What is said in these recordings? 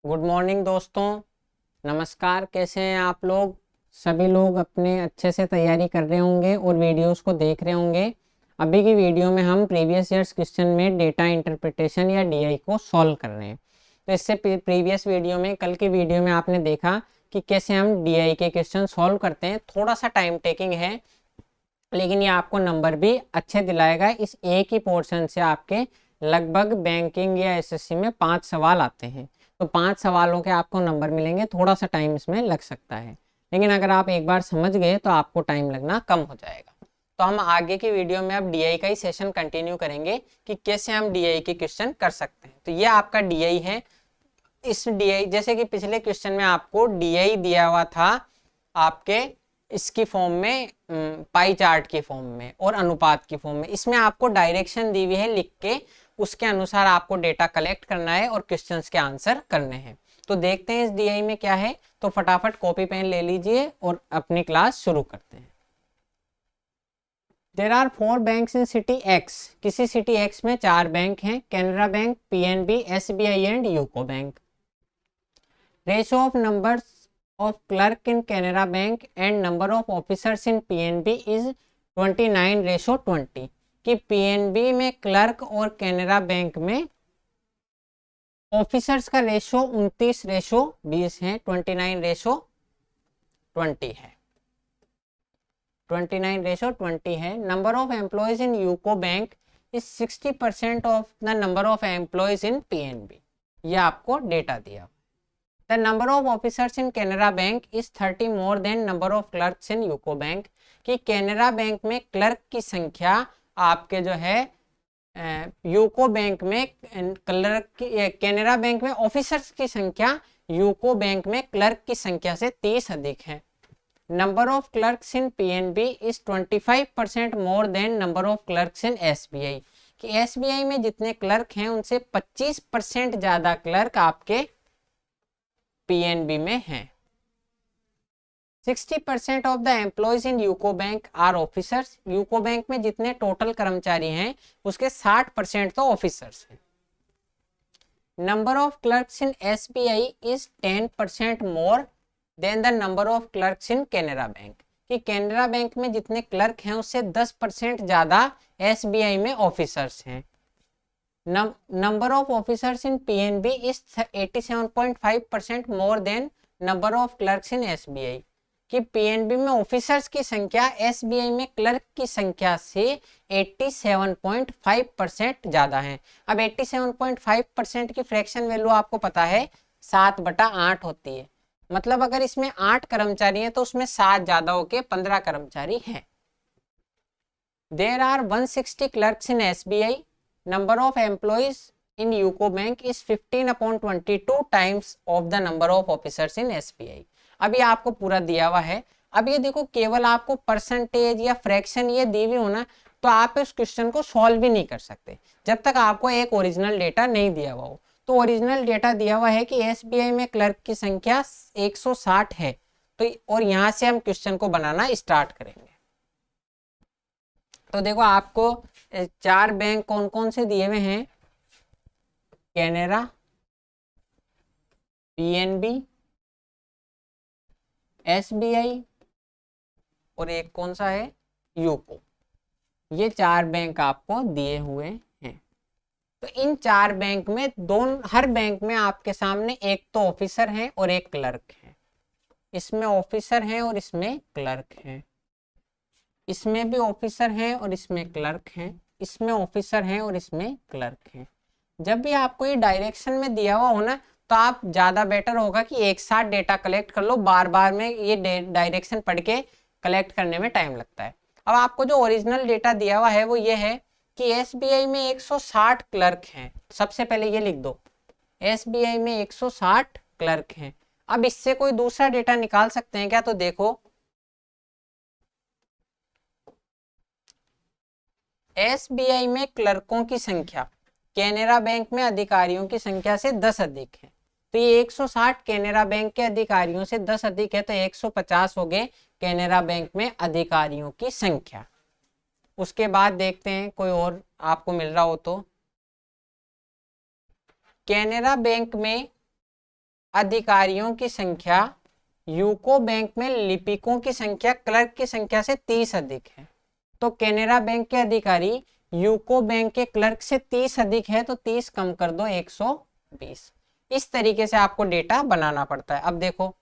Good morning दोस्तों। नमस्कार। कैसे हैं आप लोग? सभी लोग अपने अच्छे से तैयारी कर रहे होंगे और वीडियोस को देख रहे होंगे। अभी की वीडियो में हम प्रीवियस ईयर्स क्वेश्चन में डेटा इंटरप्रिटेशन या डीआई को सॉल्व कर रहे हैं। तो इससे प्रीवियस वीडियो में, कल की वीडियो में आपने देखा कि कैसे हम डीआई के क्वेश्चन सॉल्व करते हैं। थोड़ा सा टाइम टेकिंग है, लेकिन ये आपको नंबर भी अच्छे दिलाएगा। इस एक ही पोर्शन से आपके लगभग बैंकिंग या एसएससी में 5 सवाल आते हैं। तो 5 सवालों के आपको नंबर मिलेंगे। थोड़ा सा टाइम इसमें लग सकता है, लेकिन अगर आप एक बार समझ गए तो आपको टाइम लगना कम हो जाएगा। तो हम आगे की वीडियो में अब डीआई का ही सेशन कंटिन्यू करेंगे कि कैसे हम डीआई के क्वेश्चन कर सकते हैं। तो ये आपका डीआई है। इस डीआई जैसे कि पिछले क्वेश्चन में आपको डीआई दिया हुआ था आपके इसकी फॉर्म में, पाई चार्ट की फॉर्म में और अनुपात की फॉर्म में। इसमें आपको डायरेक्शन दी हुई है लिख के, उसके अनुसार आपको डेटा कलेक्ट करना है और क्वेश्चंस के आंसर करने हैं। तो देखते हैं इस डीआई में क्या है। तो फटाफट कॉपी पेन ले लीजिए और अपनी क्लास शुरू करते हैं। There are 4 banks in city X. किसी सिटी एक्स में 4 बैंक हैं: Canara bank, PNB, SBI and UCO bank. Ratio of numbers of clerk in Canara Bank and number of officers in PNB is 29:20 कि PNB में clerk और Canara bank में officers का ratio 29:20 है। 29:20 है। 29:20 है। Number of employees in UCO bank is 60% of the number of employees in PNB। ये आपको डेटा दिया। The number of officers in Canara Bank is 30 more than number of clerks in UCO Bank कि Canara bank में clerk की संख्या आपके जो है यूको बैंक में क्लर्क की, कैनरा बैंक में ऑफिसर्स की संख्या यूको बैंक में क्लर्क की संख्या से 30 अधिक है। Number of clerks in PNB is 25% more than number of clerks in SBI कि एसबीआई में जितने क्लर्क हैं उनसे 25% ज्यादा क्लर्क आपके पीएनबी में है। 60% of the employees in UCO bank are officers. UCO bank में जितने टोटल कर्मचारी हैं उसके 60% तो ऑफिसर्स हैं। Number of clerks in SBI is 10% more than the number of clerks in Canara bank कि कैनरा बैंक में जितने क्लर्क हैं उससे 10% ज्यादा एसबीआई में ऑफिसर्स हैं। number of officers in PNB is 87.5% more than number of clerks in SBI कि PNB में ऑफिसर्स की संख्या SBI में क्लर्क की संख्या से 87.5% ज्यादा है। अब 87.5% की फ्रैक्शन वैल्यू आपको पता है 7/8 होती है। मतलब अगर इसमें 8 कर्मचारी हैं तो उसमें 7 ज्यादा होके 15 कर्मचारी हैं। There are 160 clerks in SBI। number of employees in UCO Bank is 15/22 times of the number of officers in SBI। अभी आपको पूरा दिया हुआ है। अब ये देखो, केवल आपको परसेंटेज या फ्रैक्शन ये दी हुई होना तो आप इस क्वेश्चन को सॉल्व भी नहीं कर सकते जब तक आपको एक ओरिजिनल डेटा नहीं दिया हुआ हो। तो ओरिजिनल डेटा दिया हुआ है कि SBI में क्लर्क की संख्या 160 है। तो और यहां से हम क्वेश्चन को बनाना स्टार्ट करेंगे। तो देखो, आपको 4 बैंक कौन कौन से दिए हुए हैं: कैनरा, पीएनबी, एसबीआई और एक कौन सा है, यूको। ये 4 बैंक आपको दिए हुए हैं। तो इन 4 बैंक में हर बैंक में आपके सामने एक तो ऑफिसर है और एक क्लर्क है। इसमें ऑफिसर है और इसमें क्लर्क है। इसमें भी ऑफिसर है और इसमें क्लर्क है। इसमें ऑफिसर है और इसमें क्लर्क है। जब भी आपको ये डायरेक्शन में दिया हुआ हो ना, तो आप ज्यादा बेटर होगा कि एक साथ डेटा कलेक्ट कर लो। बार बार में ये डायरेक्शन पढ़ के कलेक्ट करने में टाइम लगता है। अब आपको जो ओरिजिनल डेटा दिया हुआ है वो ये है कि एसबीआई में 160 क्लर्क हैं। सबसे पहले ये लिख दो, एसबीआई में 160 क्लर्क हैं। अब इससे कोई दूसरा डेटा निकाल सकते हैं क्या? तो देखो, एसबीआई में क्लर्कों की संख्या कैनरा बैंक में अधिकारियों की संख्या से 10 अधिक है। तो ये 160 कैनरा बैंक के अधिकारियों से 10 अधिक है, तो 150 हो गए कैनरा बैंक में अधिकारियों की संख्या। उसके बाद देखते हैं कोई और आपको मिल रहा हो तो। कैनरा बैंक में अधिकारियों की संख्या यूको बैंक में लिपिकों की संख्या क्लर्क की संख्या से 30 अधिक है। तो कैनरा बैंक के अधिकारी यूको बैंक के क्लर्क से 30 अधिक है, तो 30 कम कर दो 120। इस तरीके से आपको डेटा बनाना पड़ता है। अब देखो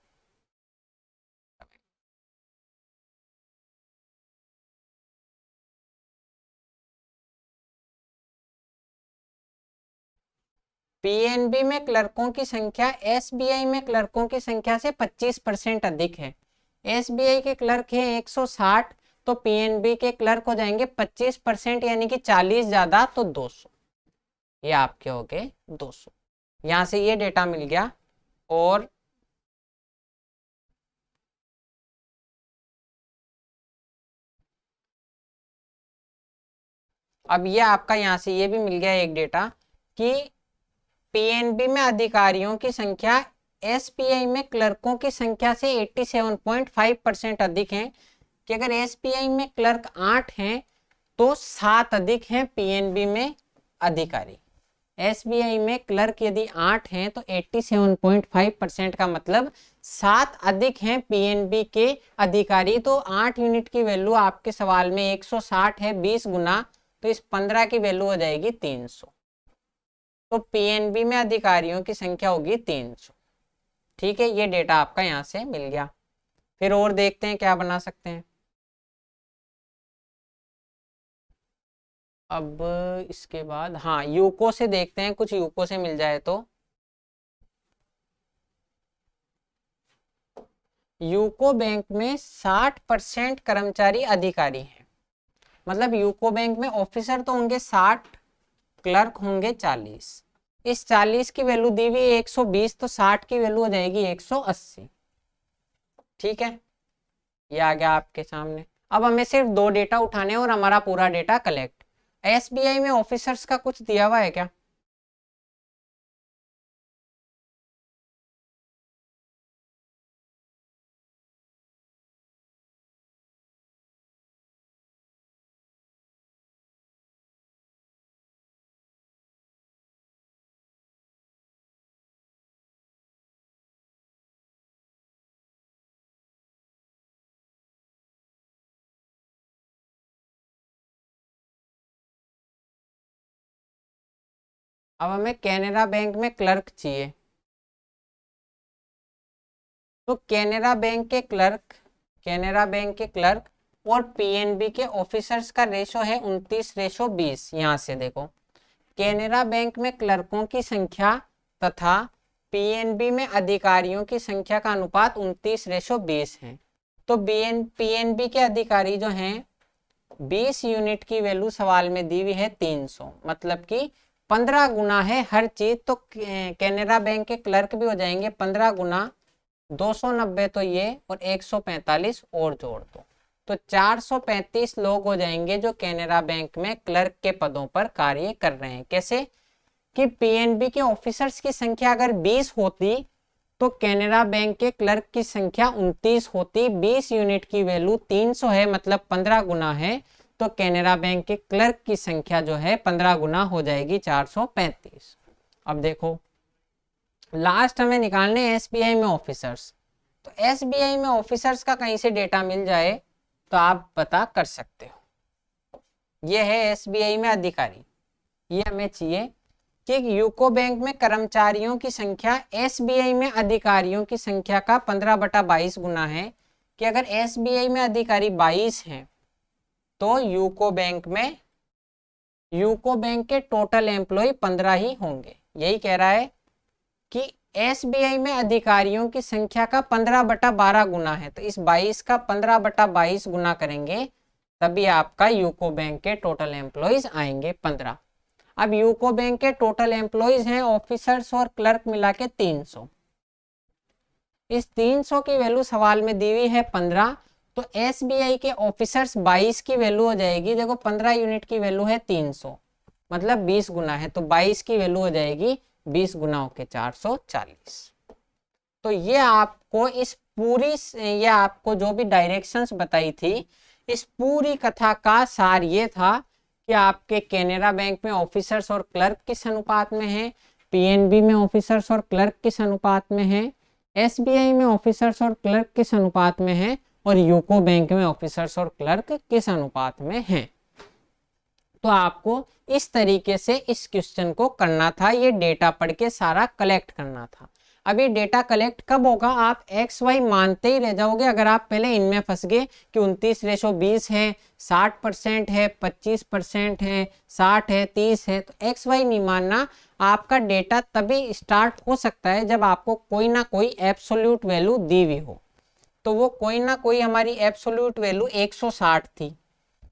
पीएनबी में क्लर्कों की संख्या एसबीआई में क्लर्कों की संख्या से 25% अधिक है। एसबीआई के क्लर्क है 160, तो पीएनबी के क्लर्क हो जाएंगे 25%, यानी कि 40 ज्यादा तो 200। ये आपके हो गए 200। यहां से ये डेटा मिल गया। और अब ये आपका यहां से ये भी मिल गया एक डेटा कि पीएनबी में अधिकारियों की संख्या एसबीआई में क्लर्कों की संख्या से 87.5% अधिक है। कि अगर एसबीआई में क्लर्क 8 हैं तो 7 अधिक हैं पीएनबी में अधिकारी। एसबीआई में क्लर्क यदि 8 हैं तो 87.5% का मतलब 7 अधिक हैं पीएनबी के अधिकारी। तो 8 यूनिट की वैल्यू आपके सवाल में 160 है, 20 गुना, तो इस 15 की वैल्यू हो जाएगी 300। तो पीएनबी में अधिकारियों की संख्या होगी 300। ठीक है, ये डेटा आपका यहां से मिल गया। फिर और देखते हैं क्या बना सकते हैं। अब इसके बाद हाँ यूको से देखते हैं, कुछ यूको से मिल जाए तो। यूको बैंक में 60% कर्मचारी अधिकारी हैं। मतलब यूको बैंक में ऑफिसर तो होंगे 60, क्लर्क होंगे 40। इस 40 की वैल्यू दी हुई 120, तो 60 की वैल्यू हो जाएगी 180। ठीक है, ये आ गया आपके सामने। अब हमें सिर्फ 2 डेटा उठाने और हमारा पूरा डेटा कलेक्ट। एसबीआई में ऑफिसर्स का कुछ दिया हुआ है क्या? अब हमें कैनरा बैंक में क्लर्क चाहिए। तो कैनरा बैंक के क्लर्क और पीएनबी के ऑफिसर्स का रेशो है 29:20। यहां से देखो, कैनरा बैंक में क्लर्कों की संख्या तथा पीएनबी में अधिकारियों की संख्या का अनुपात 29:20 है। तो पीएनबी के अधिकारी जो हैं 20 यूनिट की वैल्यू सवाल में दी हुई है 300, मतलब कि 15 गुना है हर चीज। तो कैनरा बैंक के क्लर्क भी हो जाएंगे 15 गुना 290, तो ये और 145 और जोड़ दो, तो 435 लोग हो जाएंगे जो कैनरा बैंक में क्लर्क के पदों पर कार्य कर रहे हैं। कैसे कि पीएनबी के ऑफिसर्स की संख्या अगर 20 होती तो कैनरा बैंक के क्लर्क की संख्या 29 होती। 20 यूनिट की वैल्यू 300 है, मतलब 15 गुना है, तो कैनरा बैंक के क्लर्क की संख्या जो है 15 गुना हो जाएगी 435। अब देखो लास्ट हमें निकालने एसबीआई में ऑफिसर्स। तो एसबीआई में ऑफिसर्स का कहीं से डेटा मिल जाए तो आप पता कर सकते हो। ये है एसबीआई में अधिकारी। ये हमें चाहिए कि यूको बैंक में कर्मचारियों की संख्या एसबीआई में अधिकारियों की संख्या का 15/22 गुना है। कि अगर एसबीआई में अधिकारी 22 हैं तो यूको बैंक के टोटल एम्प्लॉय 15 ही होंगे। यही कह रहा है कि एसबीआई में अधिकारियों की संख्या का 15/12 गुना है। तो इस 22 का 15/22 गुना करेंगे तभी आपका यूको बैंक के टोटल एम्प्लॉयज आएंगे 15। अब यूको बैंक के टोटल एम्प्लॉयज हैं ऑफिसर्स और क्लर्क मिला के 300। इस 300 की वैल्यू सवाल में दी हुई है 15, तो एसबीआई के ऑफिसर्स 22 की वैल्यू हो जाएगी। देखो 15 यूनिट की वैल्यू है 300, मतलब 20 गुना है, तो 22 की वैल्यू हो जाएगी 20 गुना होके 440। तो ये आपको ये आपको जो भी डायरेक्शंस बताई थी, इस पूरी कथा का सार ये था कि आपके कैनरा बैंक में ऑफिसर्स और क्लर्क किस अनुपात में हैं, पीएनबी में ऑफिसर्स और क्लर्क किस अनुपात में है, एसबीआई में ऑफिसर्स और क्लर्क किस अनुपात में है, और यूको बैंक में ऑफिसर्स और क्लर्क किस अनुपात में है। तो आपको इस तरीके से इस क्वेश्चन को करना था, ये डेटा पढ़ के सारा कलेक्ट करना था। अब ये डेटा कलेक्ट कब होगा, आप एक्स वाई मानते ही रह जाओगे अगर आप पहले इनमें फंस गए कि 29:20 है, 60% है, 25% है, 60 है, 30 है, तो एक्स वाई नहीं मानना। आपका डेटा तभी स्टार्ट हो सकता है जब आपको कोई ना कोई एब्सोल्यूट वैल्यू दी हुई हो। तो वो कोई ना कोई हमारी एब्सोल्यूट वैल्यू 160 थी,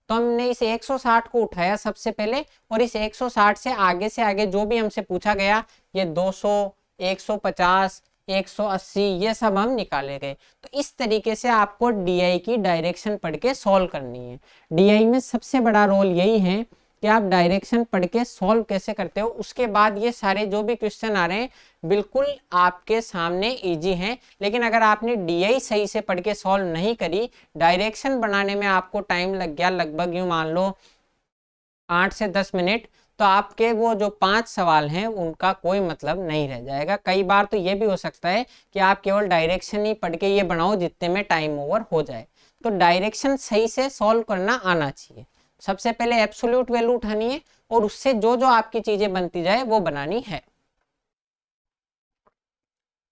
तो हमने इस 160 को उठाया सबसे पहले, और इस 160 से आगे जो भी हमसे पूछा गया, ये 200, 150, 180, ये सब हम निकाले गए। तो इस तरीके से आपको डीआई की डायरेक्शन पढ़ के सॉल्व करनी है। डीआई में सबसे बड़ा रोल यही है कि आप डायरेक्शन पढ़ के सॉल्व कैसे करते हो। उसके बाद ये सारे जो भी क्वेश्चन आ रहे हैं बिल्कुल आपके सामने इजी हैं, लेकिन अगर आपने डीआई सही से पढ़ के सॉल्व नहीं करी, डायरेक्शन बनाने में आपको टाइम लग गया लगभग यूं मान लो 8 से 10 मिनट, तो आपके वो जो 5 सवाल हैं उनका कोई मतलब नहीं रह जाएगा। कई बार तो ये भी हो सकता है कि आप केवल डायरेक्शन ही पढ़ के ये बनाओ जितने में टाइम ओवर हो जाए। तो डायरेक्शन सही से सॉल्व करना आना चाहिए। सबसे पहले एब्सोल्यूट वैल्यू उठानी है और उससे जो जो आपकी चीजें बनती जाए वो बनानी है।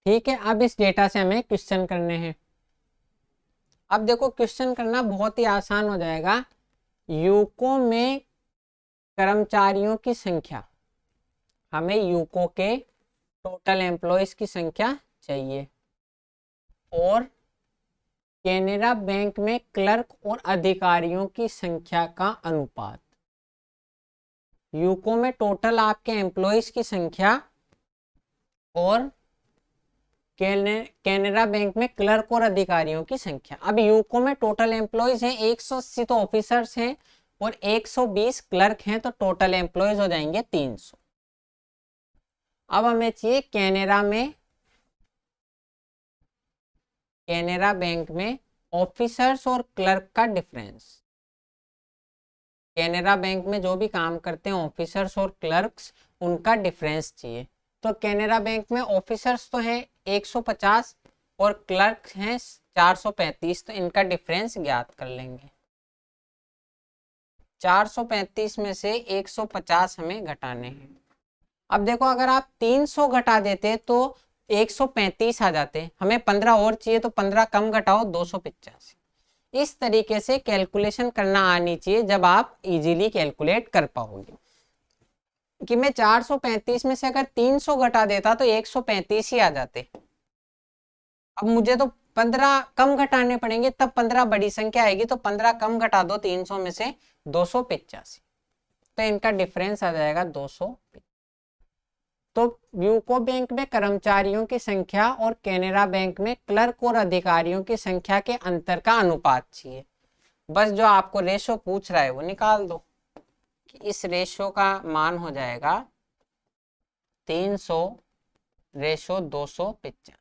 ठीक है, अब इस डेटा से हमें क्वेश्चन करने हैं। अब देखो क्वेश्चन करना बहुत ही आसान हो जाएगा। यूको में कर्मचारियों की संख्या, हमें यूको के टोटल एम्प्लॉयज की संख्या चाहिए, और कैनरा बैंक में क्लर्क और अधिकारियों की संख्या का अनुपात। यूको में टोटल आपके एम्प्लॉयज की संख्या और कैनरा बैंक में क्लर्क और अधिकारियों की संख्या। अब यूको में टोटल एम्प्लॉयज हैं 180, तो ऑफिसर्स हैं, और 120 क्लर्क हैं, तो टोटल एम्प्लॉयज हो जाएंगे 300। अब हमें चाहिए कैनरा बैंक में ऑफिसर्स और क्लर्क का डिफरेंस। कैनरा बैंक में जो भी काम करते हैं ऑफिसर्स और क्लर्क्स, उनका डिफरेंस चाहिए। तो कैनरा बैंक में ऑफिसर्स तो है 150 और क्लर्क हैं 435, तो इनका डिफरेंस ज्ञात कर लेंगे। 435 में से 150 हमें घटाने हैं। अब देखो अगर आप 300 घटा देते तो 135 आ जाते, हमें 15 और चाहिए, तो 15 कम घटाओ 285। इस तरीके से कैलकुलेशन करना आनी चाहिए जब आप इजीली कैलकुलेट कर पाओगे। कि मैं 435 में से अगर 300 घटा देता तो 135 ही आ जाते। अब मुझे तो 15 कम घटाने पड़ेंगे, तब 15 बड़ी संख्या आएगी, तो 15 कम घटा दो 300 में से 285, तो इनका डिफरेंस आ जाएगा 285। तो यूको बैंक में कर्मचारियों की संख्या और कैनरा बैंक में क्लर्क और अधिकारियों की संख्या के अंतर का अनुपात चाहिए। बस जो आपको रेशो पूछ रहा है वो निकाल दो, कि इस रेशो का मान हो जाएगा 300:285।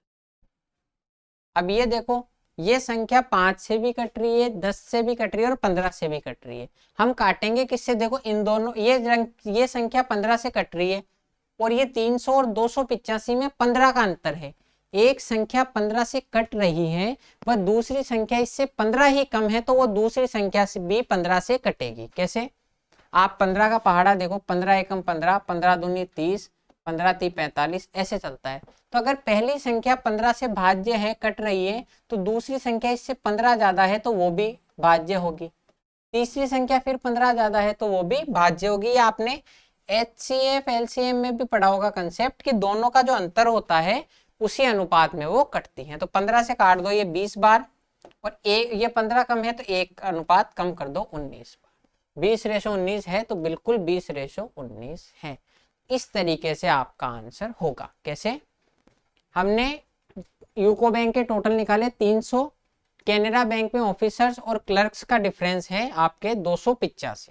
अब ये देखो, ये संख्या 5 से भी कट रही है, 10 से भी कट रही है और 15 से भी कट रही है। हम काटेंगे किससे, देखो इन दोनों, ये संख्या 15 से कट रही है, और ये 300 और 285 में 15 का अंतर है। एक संख्या 15 से कट रही है, वह दूसरी संख्या इससे 15 ही कम है, तो वो दूसरी संख्या से भी 15 से कटेगी। कैसे, आप 15 का पहाड़ा देखो, 15 एकम 15, 15 दूनी 30, 15 3 45, ऐसे चलता है। तो अगर पहली संख्या 15 से भाज्य है, कट रही है, तो दूसरी संख्या इससे 15 ज्यादा है, तो वो भी भाज्य होगी। तीसरी संख्या फिर 15 ज्यादा है, तो वो भी भाज्य होगी। आपने HCF LCM में भी पढ़ा होगा कंसेप्ट, कि दोनों का जो अंतर होता है उसी अनुपात में वो कटती हैं। तो 15 से काट दो ये 20 बार, और ये 15 कम है तो एक अनुपात कम कर दो 19 बार। 20:19 है, तो बिल्कुल 20:19 है। इस तरीके से आपका आंसर होगा। कैसे, हमने यूको बैंक के टोटल निकाले 300, कैनरा बैंक में ऑफिसर्स और क्लर्क्स का डिफरेंस है आपके 285,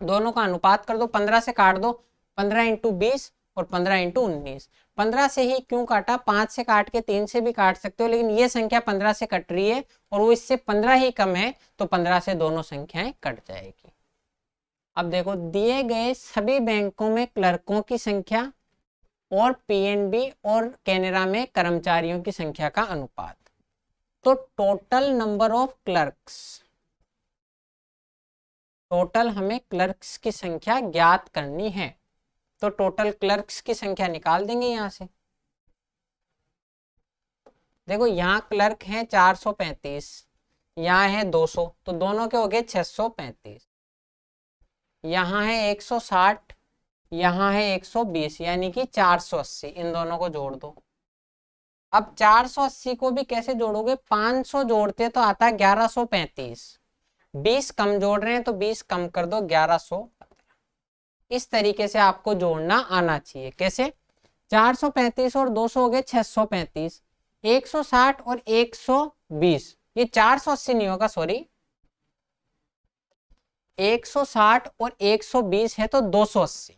दोनों का अनुपात कर दो, 15 से काट दो, 15 × 20 और 15 × 19। 15 से ही क्यों काटा, 5 से काट के 3 से भी काट सकते हो, लेकिन ये संख्या 15 से कट रही है और वो इससे 15 ही कम है, तो 15 से दोनों संख्याएं कट जाएगी। अब देखो, दिए गए सभी बैंकों में क्लर्कों की संख्या और पीएनबी और कैनरा में कर्मचारियों की संख्या का अनुपात। तो total number of clerks, total हमें क्लर्क्स की संख्या ज्ञात करनी है। तो टोटल क्लर्क्स की संख्या निकाल देंगे यहां से। देखो यहाँ क्लर्क है 435, यहाँ है 200, तो दोनों के हो गए 635। यहाँ है 160, यहाँ है 120, यानी कि 480। इन दोनों को जोड़ दो। अब 480 को भी कैसे जोड़ोगे, 500 जोड़ते तो आता है 1135। 20 कम जोड़ रहे हैं तो 20 कम कर दो, 1100। इस तरीके से आपको जोड़ना आना चाहिए। कैसे, 435 और 200 हो गए 635, 160 और 120, ये 480 नहीं होगा, सॉरी, 160 और 120 है तो 280।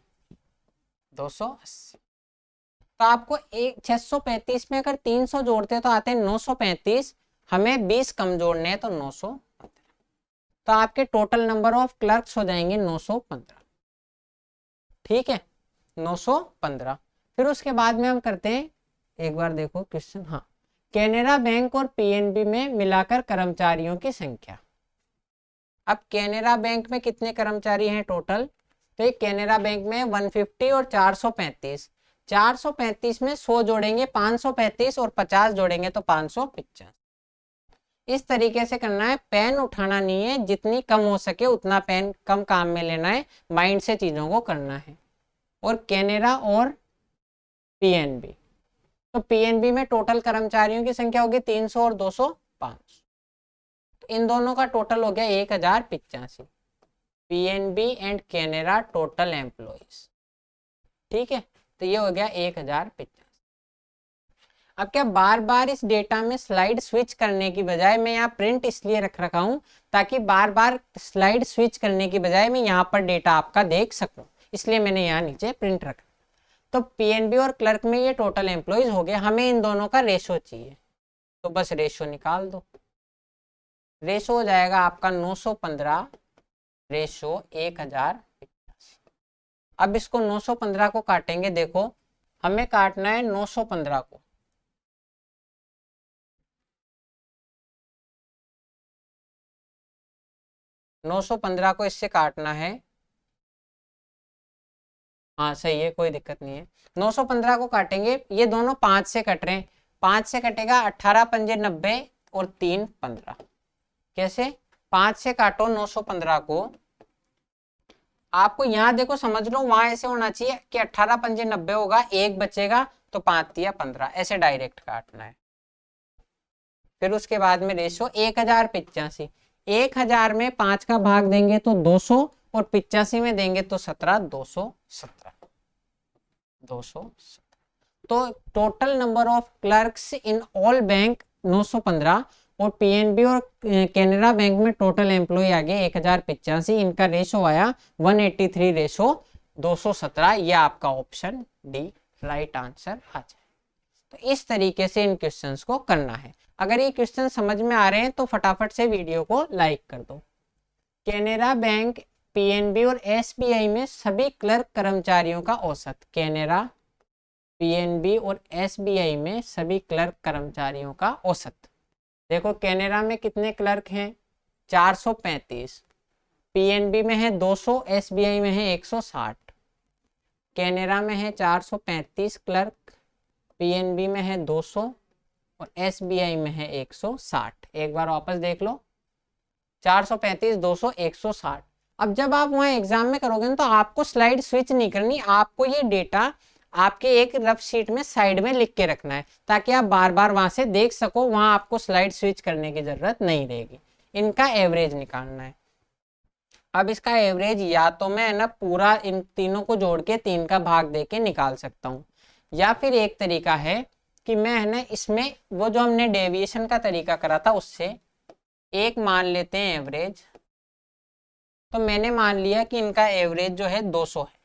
तो आपको 635 में अगर 300 जोड़ते तो आते हैं 935, हमें 20 कम जोड़ने हैं तो 900। तो आपके टोटल नंबर ऑफ क्लर्क्स हो जाएंगे 915। ठीक है, 915। फिर उसके बाद में हम करते हैं, एक बार देखो क्वेश्चन, हाँ, कैनरा बैंक और पीएनबी में मिलाकर कर्मचारियों की संख्या। अब कैनरा बैंक में कितने कर्मचारी हैं टोटल, तो एक कैनरा बैंक में 150 और 435। 435 में 100 जोड़ेंगे 535 और 50 जोड़ेंगे तो 550। इस तरीके से करना है, पेन उठाना नहीं है, जितनी कम हो सके उतना पेन कम काम में लेना है, माइंड से चीजों को करना है। और कैनरा और पीएनबी, तो पीएनबी में टोटल कर्मचारियों की संख्या होगी 300 और 200 500। तो इन दोनों का टोटल हो गया 1085। PNB and Canara total employees. ठीक है, तो ये हो गया 1085। अब क्या बार बार इस डेटा में स्लाइड स्विच करने की बजाय, मैं यहाँ प्रिंट इसलिए रख रखा हूँ ताकि बार बार स्लाइड स्विच करने की बजाय मैं यहाँ पर डेटा आपका देख सकूं, इसलिए मैंने यहाँ नीचे प्रिंट रखा। तो पीएनबी और क्लर्क में ये टोटल एम्प्लॉइज हो गए, हमें इन दोनों का रेशो चाहिए, तो बस रेशो निकाल दो। रेशो हो जाएगा आपका 915 रेशो 1085। अब इसको 915 को काटेंगे, देखो हमें काटना है 915 को, इससे काटना है। हाँ सही है, कोई दिक्कत नहीं है। 915 को काटेंगे, ये दोनों 5 से कट रहे हैं, 5 से कटेगा 18 पंजे 90 और 3 15। कैसे, 5 से काटो 915 को, आपको यहाँ देखो समझ लो, वहां ऐसे होना चाहिए कि 18 पंजे 90 होगा, एक बचेगा तो 5 दिया 15, ऐसे डायरेक्ट काटना है। फिर उसके बाद में रेशो 1085, 1000 में 5 का भाग देंगे तो 200 और 85 में देंगे तो 17, 217। तो total number of clerks in all bank 915, और पीएनबी और कैनरा बैंक में टोटल एम्प्लॉय आ गए 1085, इनका रेशो आया 183 रेशो 217। ये आपका ऑप्शन डी राइट आंसर आ जाए। तो इस तरीके से इन क्वेश्चंस को करना है। अगर ये क्वेश्चन समझ में आ रहे हैं तो फटाफट से वीडियो को लाइक कर दो। कैनरा बैंक, पीएनबी और एसबीआई में सभी क्लर्क कर्मचारियों का औसत। कैनरा, पीएनबी और एसबीआई में सभी क्लर्क कर्मचारियों का औसत। देखो कैनरा में कितने क्लर्क हैं, 435, पीएनबी में है 200, एसबीआई में है 160। कैनरा में है 435 क्लर्क, पीएनबी में है 200 और एसबीआई में है 160। एक बार वापस देख लो, 435, 200, 160। अब जब आप वहाँ एग्जाम में करोगे ना तो आपको स्लाइड स्विच नहीं करनी, आपको ये डेटा आपके एक रफ शीट में साइड में लिख के रखना है ताकि आप बार बार वहां से देख सको, वहां आपको स्लाइड स्विच करने की जरूरत नहीं रहेगी। इनका एवरेज निकालना है। अब इसका एवरेज या तो मैं ना पूरा इन तीनों को जोड़ के 3 का भाग दे के निकाल सकता हूँ, या फिर एक तरीका है कि मैं है ना इसमें वो जो हमने डेविएशन का तरीका करा था उससे एक मान लेते हैं एवरेज। तो मैंने मान लिया कि इनका एवरेज जो है 200 है।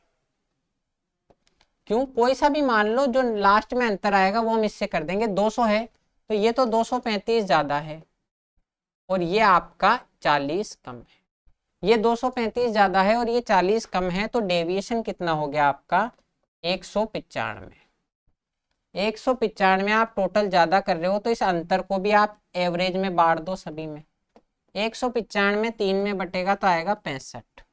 क्यों, कोई सा भी मान लो, जो लास्ट में अंतर आएगा वो हम इससे कर देंगे। 200 है तो ये तो 235 ज्यादा है और ये आपका 40 कम है। ये 235 ज्यादा है और ये 40 कम है, तो डेविएशन कितना हो गया आपका 195। 195 आप टोटल ज्यादा कर रहे हो तो इस अंतर को भी आप एवरेज में बांट दो सभी में। 195 3 में बटेगा तो आएगा 65।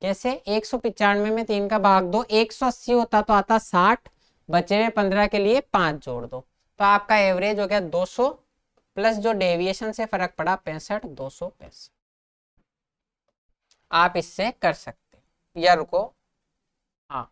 कैसे? 195 में 3 का भाग दो, 180 होता तो आता 60, बचे हुए 15 के लिए 5 जोड़ दो, तो आपका एवरेज हो गया 200 प्लस जो डेविएशन से फर्क पड़ा 65, 265। आप इससे कर सकते या रुको, हाँ,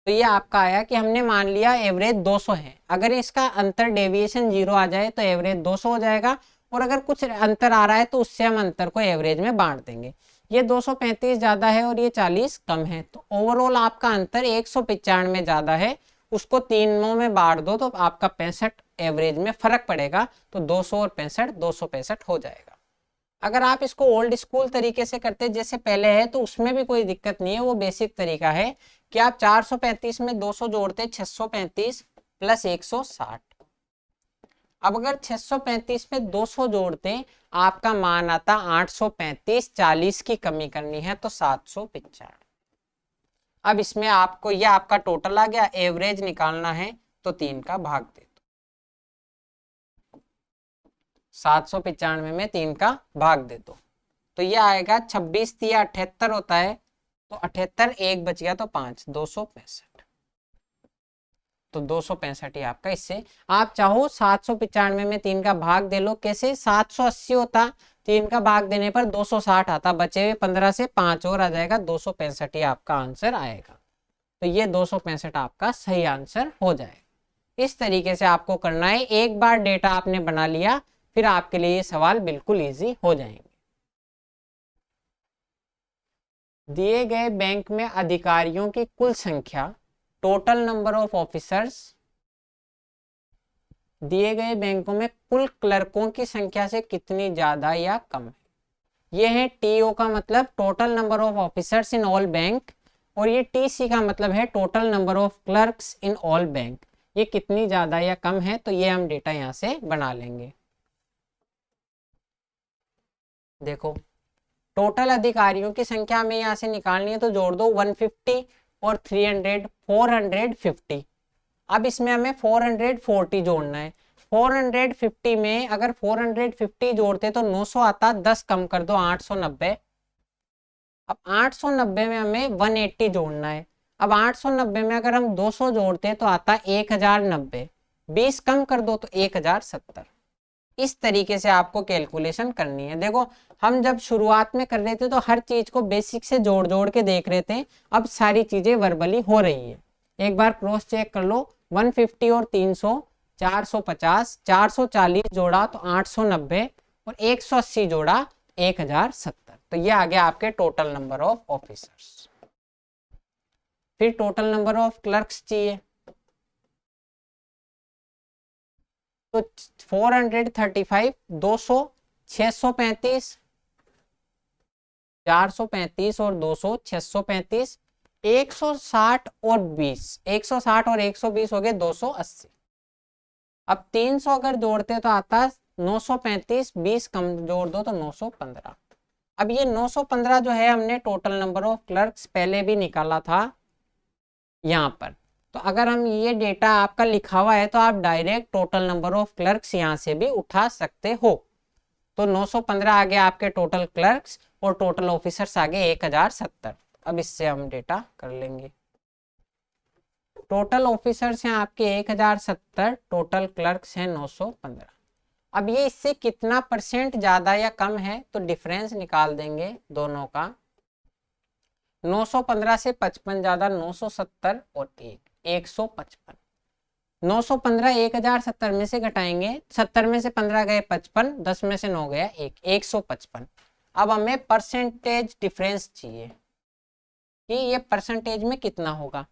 तो ये आपका आया कि हमने मान लिया एवरेज 200 है। अगर इसका अंतर डेविएशन 0 आ जाए तो एवरेज 200 हो जाएगा, और अगर कुछ अंतर आ रहा है तो उससे हम अंतर को एवरेज में बांट देंगे। ये 235 ज्यादा है और ये 40 कम है, तो ओवरऑल आपका अंतर 195 में ज्यादा है, उसको तीनों में बांट दो तो आपका 65 एवरेज में फर्क पड़ेगा, तो 200 और 65 265 हो जाएगा। अगर आप इसको ओल्ड स्कूल तरीके से करते जैसे पहले है तो उसमें भी कोई दिक्कत नहीं है, वो बेसिक तरीका है कि आप 435 में 200 जोड़ते 635 प्लस 160। अब अगर 635 में 200 जोड़ते आपका मान आता 835, 40 की कमी करनी है तो 795। अब इसमें आपको यह आपका टोटल आ गया, एवरेज निकालना है तो 3 का भाग दे दो। 795 में 3 का भाग दे दो तो ये आएगा 26 या 78 होता है, तो 78 एक बच गया तो 5, 265। तो 265 ही आपका। इससे आप चाहो 795 में 3 का भाग दे लो, कैसे? 780 होता, 3 का भाग देने पर 260 आता, बचे हुए 15 से 5 और आ जाएगा, 265 ही आपका आंसर आएगा। तो ये 265 आपका सही आंसर हो जाएगा। इस तरीके से आपको करना है। एक बार डेटा आपने बना लिया फिर आपके लिए ये सवाल बिल्कुल इजी हो जाएंगे। दिए गए बैंक में अधिकारियों की कुल संख्या, टोटल नंबर ऑफ ऑफिसर्स, दिए गए बैंकों में कुल क्लर्कों की संख्या से कितनी ज्यादा या कम है। यह है टीओ का मतलब total number of officers in all bank, और ये टीसी का मतलब है total number of clerks in all bank. ये कितनी ज्यादा या कम है, तो ये हम डेटा यहां से बना लेंगे। देखो, टोटल अधिकारियों की संख्या हमें यहाँ से निकालनी है तो जोड़ दो 150 और 300, 450। अब इसमें हमें 440 जोड़ना है। 450 में अगर 450 जोड़ते तो 900 आता, 10 कम कर दो 890। अब 890 में हमें 180 जोड़ना है। अब 890 में अगर हम 200 जोड़ते तो आता 1090, 20 कम कर दो तो 1070। इस तरीके से आपको कैलकुलेशन करनी है। देखो, हम जब शुरुआत में कर रहे थे तो हर चीज को बेसिक से जोड़ जोड़ के देख रहे थे, अब सारी चीजें वर्बली हो रही है। एक बार क्रॉस चेक कर लो, 150 और 300 450, 440 जोड़ा तो 890 और 180 जोड़ा 1070। तो ये आ गया आपके टोटल नंबर ऑफ ऑफिसर्स। फिर टोटल नंबर ऑफ क्लर्क्स चाहिए, तो 435, 200, 635, 435 और 200, 635, 160 और 20, 160 और 120 हो गए 280। अब 300 अगर जोड़ते तो आता 935, 20 कम जोड़ दो तो 915। अब ये 915 जो है हमने टोटल नंबर ऑफ क्लर्क्स पहले भी निकाला था यहाँ पर, तो अगर हम ये डेटा आपका लिखा हुआ है तो आप direct total number of clerks यहाँ से भी उठा सकते हो। तो 915 आ गया आपके टोटल क्लर्क्स और टोटल ऑफिसर्स आ गए 1070। अब इससे हम डेटा कर लेंगे। टोटल ऑफिसर्स हैं आपके 1070, टोटल क्लर्क्स हैं 915। अब ये इससे कितना परसेंट ज्यादा या कम है तो डिफरेंस निकाल देंगे दोनों का। 915 से 55 ज्यादा 970 और 155। 915 1070 में से घटाएंगे, 70 में से 15 गए 55, 10 में से 9 गया 155। अब हमें परसेंटेज डिफरेंस चाहिए कि ये परसेंटेज में कितना होगा,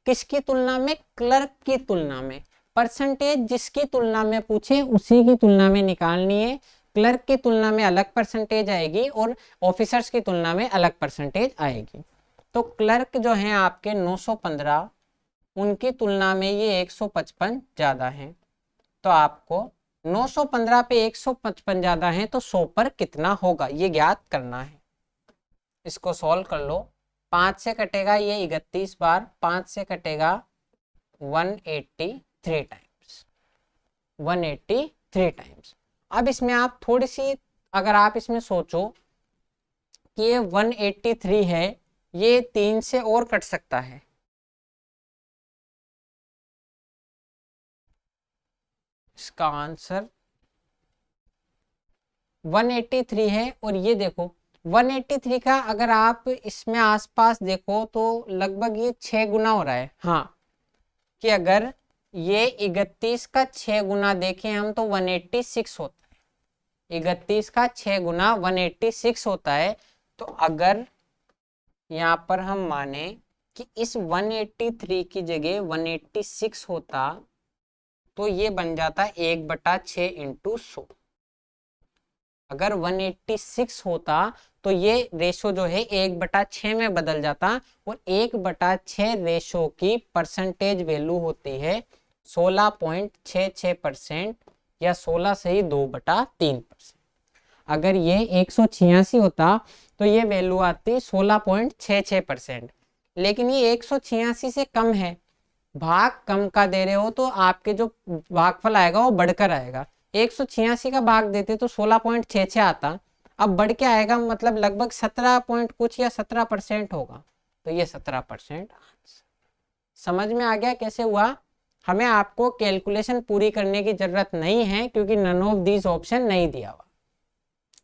किसकी तुलना में? क्लर्क की तुलना में। परसेंटेज जिसकी तुलना में पूछे उसी की तुलना में निकालनी है। क्लर्क की तुलना में अलग परसेंटेज आएगी और ऑफिसर्स की तुलना में अलग परसेंटेज आएगी। तो क्लर्क जो हैं आपके 915, उनकी तुलना में ये 155 ज्यादा है, तो आपको 915 पे 155 ज्यादा है तो 100 पर कितना होगा ये ज्ञात करना है। इसको सॉल्व कर लो। 5 से कटेगा ये 31 बार, 5 से कटेगा 183 टाइम्स, 183 टाइम्स। अब इसमें आप थोड़ी सी, अगर आप इसमें सोचो कि ये 183 है, ये 3 से और कट सकता है, इसका आंसर 183 है। और ये देखो 183 का अगर आप इसमें आसपास देखो तो लगभग ये 6 गुना हो रहा है। हाँ, कि अगर ये 31 का 6 गुना देखें हम तो 186 होता है, 31 का 6 गुना 186 होता है। तो अगर यहाँ पर हम माने कि इस 183 की जगह 186 होता तो ये बन जाता 1/6 इंटू 100। अगर 186 होता तो ये रेशो जो है 1/6 में बदल जाता, और 1/6 रेशो की परसेंटेज वैल्यू होती है 16.66% या 16 से ही 2/3%। अगर ये 186 होता तो ये वैल्यू आती 16.66%, लेकिन ये 186 से कम है, भाग कम का दे रहे हो तो आपके जो भागफल आएगा वो बढ़कर आएगा। 186 का भाग देते तो 16.66 आता, अब बढ़ के आएगा, मतलब लगभग 17 पॉइंट कुछ या 17% होगा, तो ये 17%। समझ में आ गया कैसे हुआ? हमें आपको कैलकुलेशन पूरी करने की जरूरत नहीं है क्योंकि नन ऑफ दीज ऑप्शन नहीं दिया हुआ।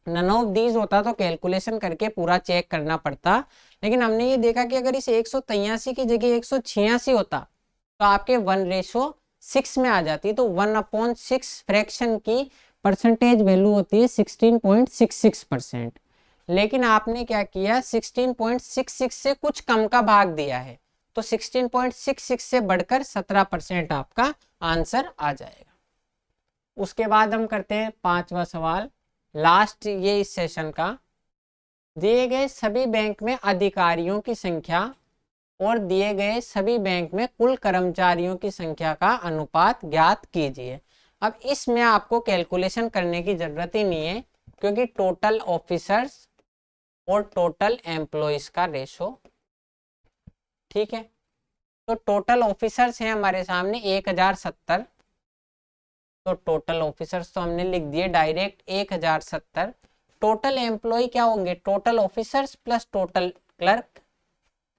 नन ऑफ दीज होता तो कैलकुलेशन करके पूरा चेक करना पड़ता, लेकिन हमने ये देखा कि अगर इस 183 की जगह 186 होता तो आपके 1:6 में आ जाती, तो 1/6 फ्रैक्शन की परसेंटेज वैल्यू होती है 16.66%। लेकिन आपने क्या किया, 16.66 से कुछ कम का भाग दिया है, तो 16.66 से बढ़कर 17% आपका आंसर आ जाएगा। उसके बाद हम करते हैं 5वां सवाल, लास्ट ये इस सेशन का। दिए गए सभी बैंक में अधिकारियों की संख्या और दिए गए सभी बैंक में कुल कर्मचारियों की संख्या का अनुपात ज्ञात कीजिए। अब इसमें आपको कैलकुलेशन करने की जरूरत ही नहीं है क्योंकि टोटल ऑफिसर्स और टोटल एम्प्लॉइज का रेशो, ठीक है। तो टोटल ऑफिसर्स हैं हमारे सामने 1070, तो टोटल ऑफिसर्स तो हमने लिख दिए डायरेक्ट 1070। टोटल एम्प्लॉय क्या होंगे, total officers plus total clerk.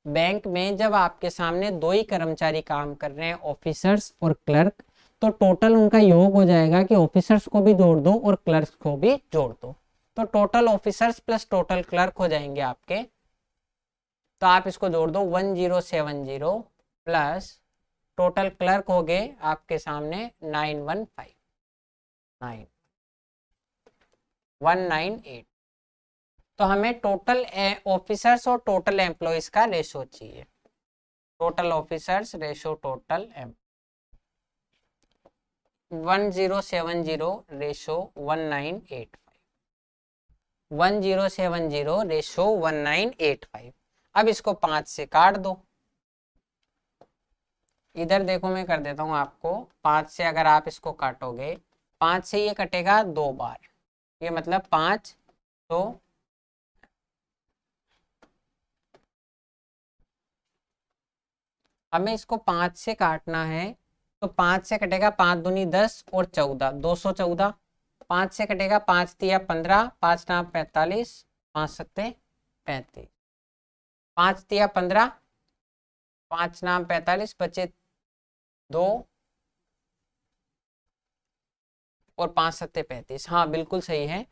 Bank में जब आपके सामने दो ही कर्मचारी काम कर रहे हैं, ऑफिसर्स और क्लर्क, तो टोटल उनका योग हो जाएगा कि ऑफिसर्स को भी जोड़ दो और क्लर्क को भी जोड़ दो, तो total officers plus total clerk हो जाएंगे आपके। तो आप इसको जोड़ दो, 1070 प्लस टोटल क्लर्क हो गए आपके सामने 198। तो हमें टोटल ऑफिसर्स और टोटल एम्प्लॉयज का रेशो चाहिए, total officers ratio total 1070 ratio 1985, 1070 ratio 1985। अब इसको 5 से काट दो, इधर देखो मैं कर देता हूं आपको, 5 से अगर आप इसको काटोगे, 5 से ये कटेगा 2 बार, ये मतलब 5, तो हमें इसको 5 से काटना है, तो 5 से कटेगा 5 दूनी 10 और 14, 214। 5 से कटेगा 5 तिया 15, 5 नाम 45, 5 सत्ते 35, 5 तिया 15, 5 नाम 45, बचे 2 और 5 सत्ते 35। हाँ बिल्कुल सही है।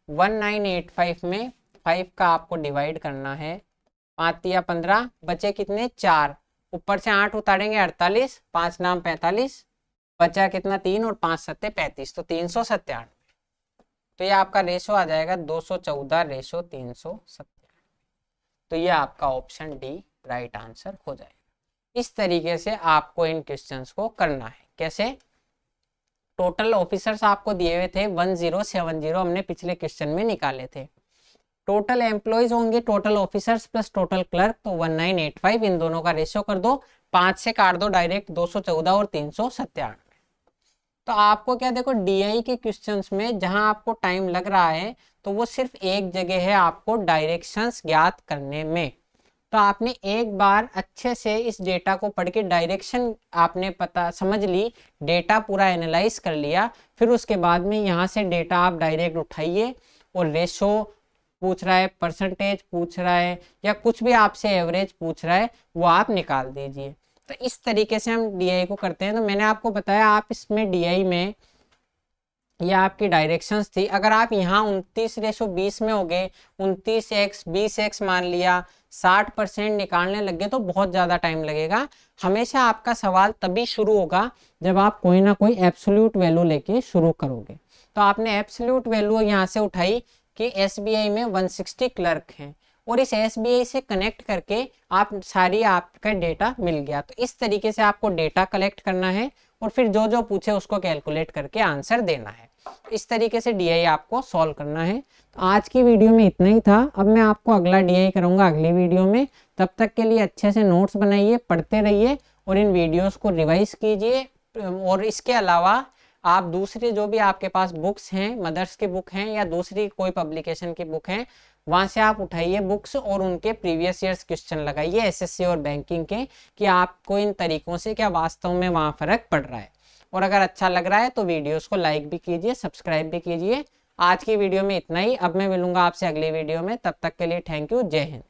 1985 में 5 का आपको डिवाइड करना है, 5 तिया 15, बचे कितने 4, ऊपर से 8 उतारेंगे 48, 5 नाम 45, बचा कितना 3 और 5 सत्ते 35, तो 397। तो ये आपका रेशो आ जाएगा 214 रेशो 397। तो ये आपका ऑप्शन डी राइट आंसर हो जाएगा। इस तरीके से आपको इन क्वेश्चंस को करना है। कैसे, टोटल ऑफिसर्स आपको दिए हुए थे 1070, हमने पिछले क्वेश्चन में निकाले थे। टोटल एम्प्लॉयज होंगे total officers plus total clerk, तो 1985, इन दोनों का रेशियो कर दो, 5 से काट दो डायरेक्ट, 214 और 397। तो आपको क्या देखो, डीआई के क्वेश्चंस में जहां आपको टाइम लग रहा है तो वो सिर्फ एक जगह है आपको डायरेक्शंस ज्ञात करने में। तो आपने एक बार अच्छे से इस डेटा को पढ़ के डायरेक्शन आपने पता समझ ली, डेटा पूरा एनालाइज कर लिया, फिर उसके बाद में यहाँ से डेटा आप डायरेक्ट उठाइए और रेशो पूछ रहा है, परसेंटेज पूछ रहा है, या कुछ भी आपसे एवरेज पूछ रहा है, वो आप निकाल दीजिए। तो इस तरीके से हम डीआई को करते हैं। तो मैंने आपको बताया आप इसमें डीआई में ये आपकी डायरेक्शंस थी। अगर आप यहाँ 29:20 में हो गए, 29x 20x मान लिया, 60% निकालने लग गए तो बहुत ज़्यादा टाइम लगेगा। हमेशा आपका सवाल तभी शुरू होगा जब आप कोई ना कोई एब्सोल्यूट वैल्यू लेके शुरू करोगे। तो आपने एब्सोल्यूट वैल्यू यहाँ से उठाई कि एसबीआई में 160 क्लर्क हैं, और इस एसबीआई से कनेक्ट करके आप सारी आपका डेटा मिल गया। तो इस तरीके से आपको डेटा कलेक्ट करना है और फिर जो जो पूछे उसको कैलकुलेट करके आंसर देना है। इस तरीके से डीआई आपको सॉल्व करना है। तो आज की वीडियो में इतना ही था। अब मैं आपको अगला डीआई करूंगा अगली वीडियो में। तब तक के लिए अच्छे से नोट्स बनाइए, पढ़ते रहिए और इन वीडियोस को रिवाइज कीजिए। और इसके अलावा आप दूसरे जो भी आपके पास बुक्स हैं, मदर्स की बुक हैं या दूसरी कोई पब्लिकेशन की बुक है, वहां से आप उठाइए बुक्स और उनके प्रीवियस ईयर्स क्वेश्चन लगाइए एसएससी और बैंकिंग के, कि आपको इन तरीकों से क्या वास्तव में वहां फर्क पड़ रहा है। और अगर अच्छा लग रहा है तो वीडियोस को लाइक भी कीजिए, सब्सक्राइब भी कीजिए। आज की वीडियो में इतना ही। अब मैं मिलूंगा आपसे अगली वीडियो में। तब तक के लिए थैंक यू। जय हिंद।